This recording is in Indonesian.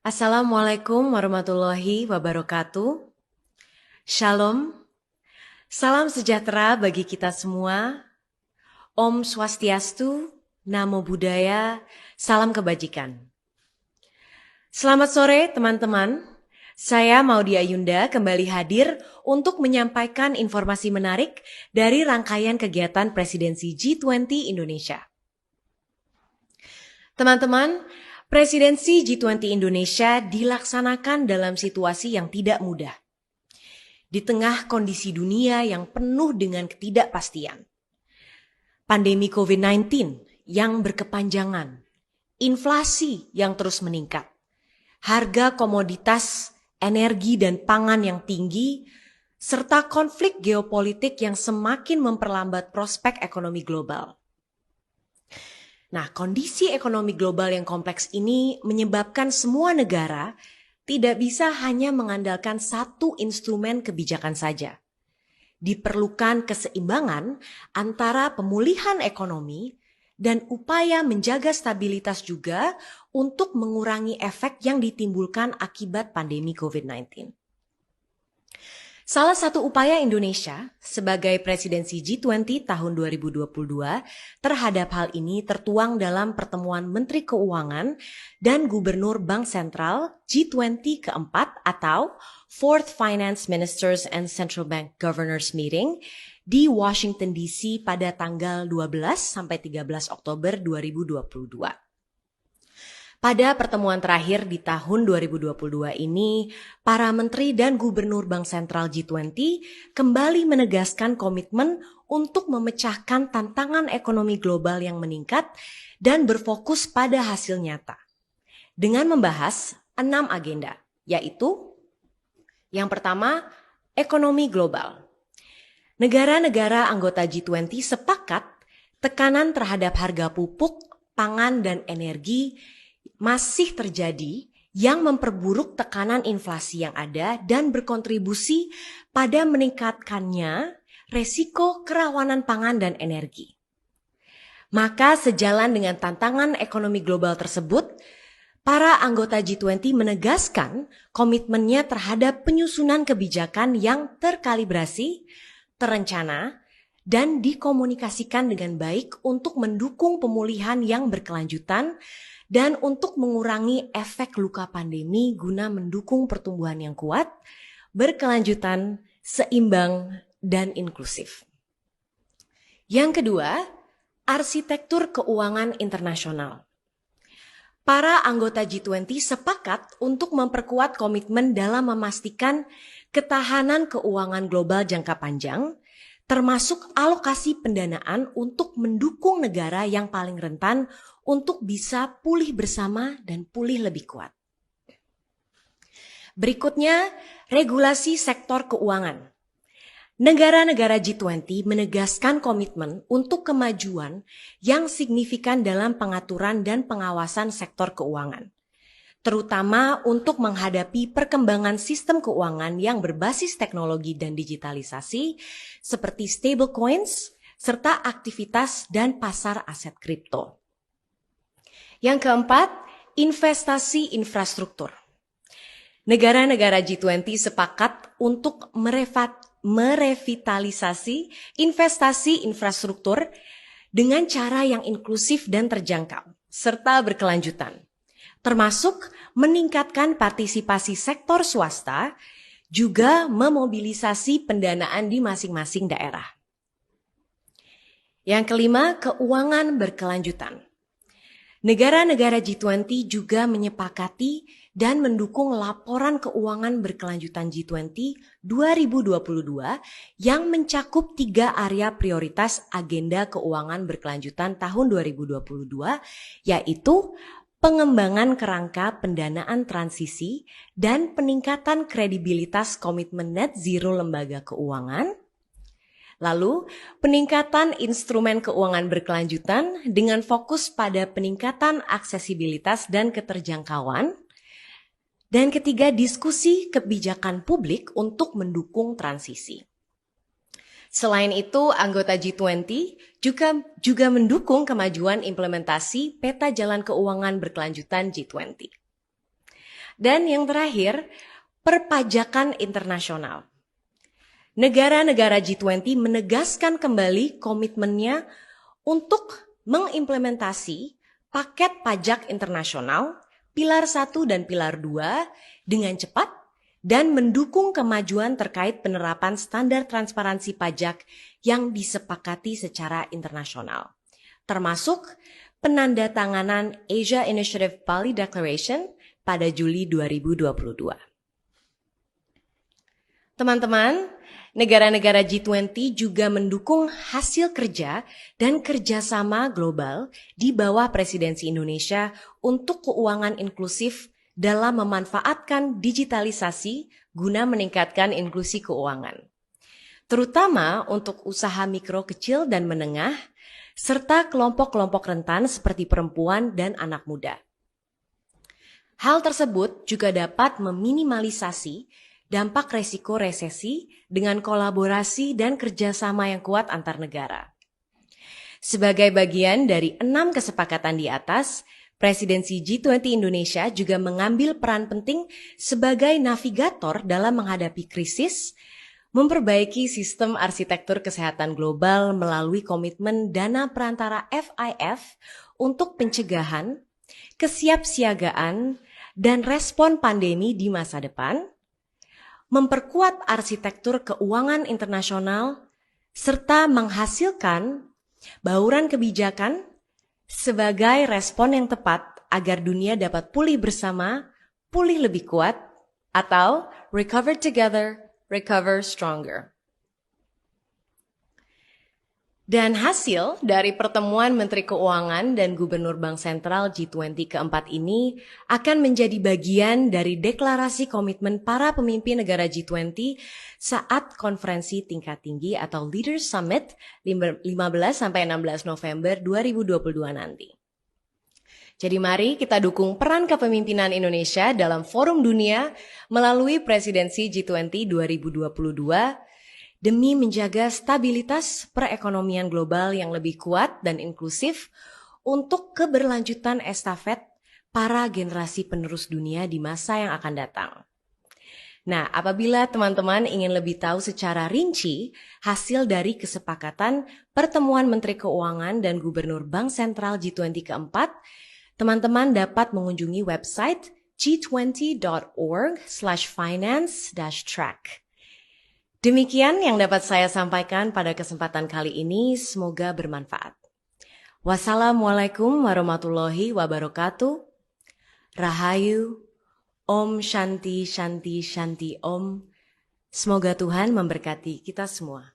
Assalamualaikum warahmatullahi wabarakatuh. Shalom, salam sejahtera bagi kita semua. Om Swastiastu, Namo Buddhaya, salam kebajikan. Selamat sore teman-teman. Saya Maudia Yunda kembali hadir untuk menyampaikan informasi menarik dari rangkaian kegiatan Presidensi G20 Indonesia. Teman-teman, Presidensi G20 Indonesia dilaksanakan dalam situasi yang tidak mudah. Di tengah kondisi dunia yang penuh dengan ketidakpastian. Pandemi COVID-19 yang berkepanjangan, inflasi yang terus meningkat, harga komoditas, energi dan pangan yang tinggi, serta konflik geopolitik yang semakin memperlambat prospek ekonomi global. Nah, kondisi ekonomi global yang kompleks ini menyebabkan semua negara tidak bisa hanya mengandalkan satu instrumen kebijakan saja. Diperlukan keseimbangan antara pemulihan ekonomi dan upaya menjaga stabilitas juga untuk mengurangi efek yang ditimbulkan akibat pandemi COVID-19. Salah satu upaya Indonesia sebagai presidensi G20 tahun 2022 terhadap hal ini tertuang dalam pertemuan Menteri Keuangan dan Gubernur Bank Sentral G20 keempat atau Fourth Finance Ministers and Central Bank Governors Meeting di Washington DC pada tanggal 12 sampai 13 Oktober 2022. Pada pertemuan terakhir di tahun 2022 ini, para menteri dan gubernur Bank Sentral G20 kembali menegaskan komitmen untuk memecahkan tantangan ekonomi global yang meningkat dan berfokus pada hasil nyata. Dengan membahas 6 agenda, yaitu yang pertama, ekonomi global. Negara-negara anggota G20 sepakat tekanan terhadap harga pupuk, pangan, dan energi masih terjadi yang memperburuk tekanan inflasi yang ada dan berkontribusi pada meningkatkannya resiko kerawanan pangan dan energi. Maka sejalan dengan tantangan ekonomi global tersebut, para anggota G20 menegaskan komitmennya terhadap penyusunan kebijakan yang terkalibrasi, terencana, dan dikomunikasikan dengan baik untuk mendukung pemulihan yang berkelanjutan dan untuk mengurangi efek luka pandemi guna mendukung pertumbuhan yang kuat, berkelanjutan, seimbang, dan inklusif. Yang kedua, arsitektur keuangan internasional. Para anggota G20 sepakat untuk memperkuat komitmen dalam memastikan ketahanan keuangan global jangka panjang, termasuk alokasi pendanaan untuk mendukung negara yang paling rentan untuk bisa pulih bersama dan pulih lebih kuat. Berikutnya, regulasi sektor keuangan. Negara-negara G20 menegaskan komitmen untuk kemajuan yang signifikan dalam pengaturan dan pengawasan sektor keuangan, terutama untuk menghadapi perkembangan sistem keuangan yang berbasis teknologi dan digitalisasi seperti stablecoins serta aktivitas dan pasar aset kripto. Yang keempat, investasi infrastruktur. Negara-negara G20 sepakat untuk merevitalisasi investasi infrastruktur dengan cara yang inklusif dan terjangkau, serta berkelanjutan, termasuk meningkatkan partisipasi sektor swasta, juga memobilisasi pendanaan di masing-masing daerah. Yang kelima, keuangan berkelanjutan. Negara-negara G20 juga menyepakati dan mendukung laporan keuangan berkelanjutan G20 2022 yang mencakup 3 area prioritas agenda keuangan berkelanjutan tahun 2022, yaitu pengembangan kerangka pendanaan transisi dan peningkatan kredibilitas komitmen net zero lembaga keuangan. Lalu, peningkatan instrumen keuangan berkelanjutan dengan fokus pada peningkatan aksesibilitas dan keterjangkauan. Dan ketiga, diskusi kebijakan publik untuk mendukung transisi. Selain itu, anggota G20 juga mendukung kemajuan implementasi peta jalan keuangan berkelanjutan G20. Dan yang terakhir, perpajakan internasional. Negara-negara G20 menegaskan kembali komitmennya untuk mengimplementasi paket pajak internasional Pilar 1 dan Pilar 2 dengan cepat dan mendukung kemajuan terkait penerapan standar transparansi pajak yang disepakati secara internasional, termasuk penandatanganan Asia Initiative Bali Declaration pada Juli 2022. Teman-teman, negara-negara G20 juga mendukung hasil kerja dan kerjasama global di bawah presidensi Indonesia untuk keuangan inklusif dalam memanfaatkan digitalisasi guna meningkatkan inklusi keuangan, terutama untuk usaha mikro kecil dan menengah, serta kelompok-kelompok rentan seperti perempuan dan anak muda. Hal tersebut juga dapat meminimalisasi dampak resiko resesi dengan kolaborasi dan kerjasama yang kuat antar negara. Sebagai bagian dari 6 kesepakatan di atas, Presidensi G20 Indonesia juga mengambil peran penting sebagai navigator dalam menghadapi krisis, memperbaiki sistem arsitektur kesehatan global melalui komitmen dana perantara FIF untuk pencegahan, kesiapsiagaan, dan respon pandemi di masa depan, memperkuat arsitektur keuangan internasional, serta menghasilkan bauran kebijakan sebagai respon yang tepat agar dunia dapat pulih bersama, pulih lebih kuat, atau recover together, recover stronger. Dan hasil dari pertemuan Menteri Keuangan dan Gubernur Bank Sentral G20 keempat ini akan menjadi bagian dari deklarasi komitmen para pemimpin negara G20 saat konferensi tingkat tinggi atau Leaders Summit 15-16 November 2022 nanti. Jadi mari kita dukung peran kepemimpinan Indonesia dalam forum dunia melalui presidensi G20 2022 demi menjaga stabilitas perekonomian global yang lebih kuat dan inklusif untuk keberlanjutan estafet para generasi penerus dunia di masa yang akan datang. Nah, apabila teman-teman ingin lebih tahu secara rinci hasil dari kesepakatan pertemuan Menteri Keuangan dan Gubernur Bank Sentral G20 keempat, teman-teman dapat mengunjungi website g20.org/finance-track. Demikian yang dapat saya sampaikan pada kesempatan kali ini, semoga bermanfaat. Wassalamualaikum warahmatullahi wabarakatuh. Rahayu, Om Shanti Shanti Shanti Om. Semoga Tuhan memberkati kita semua.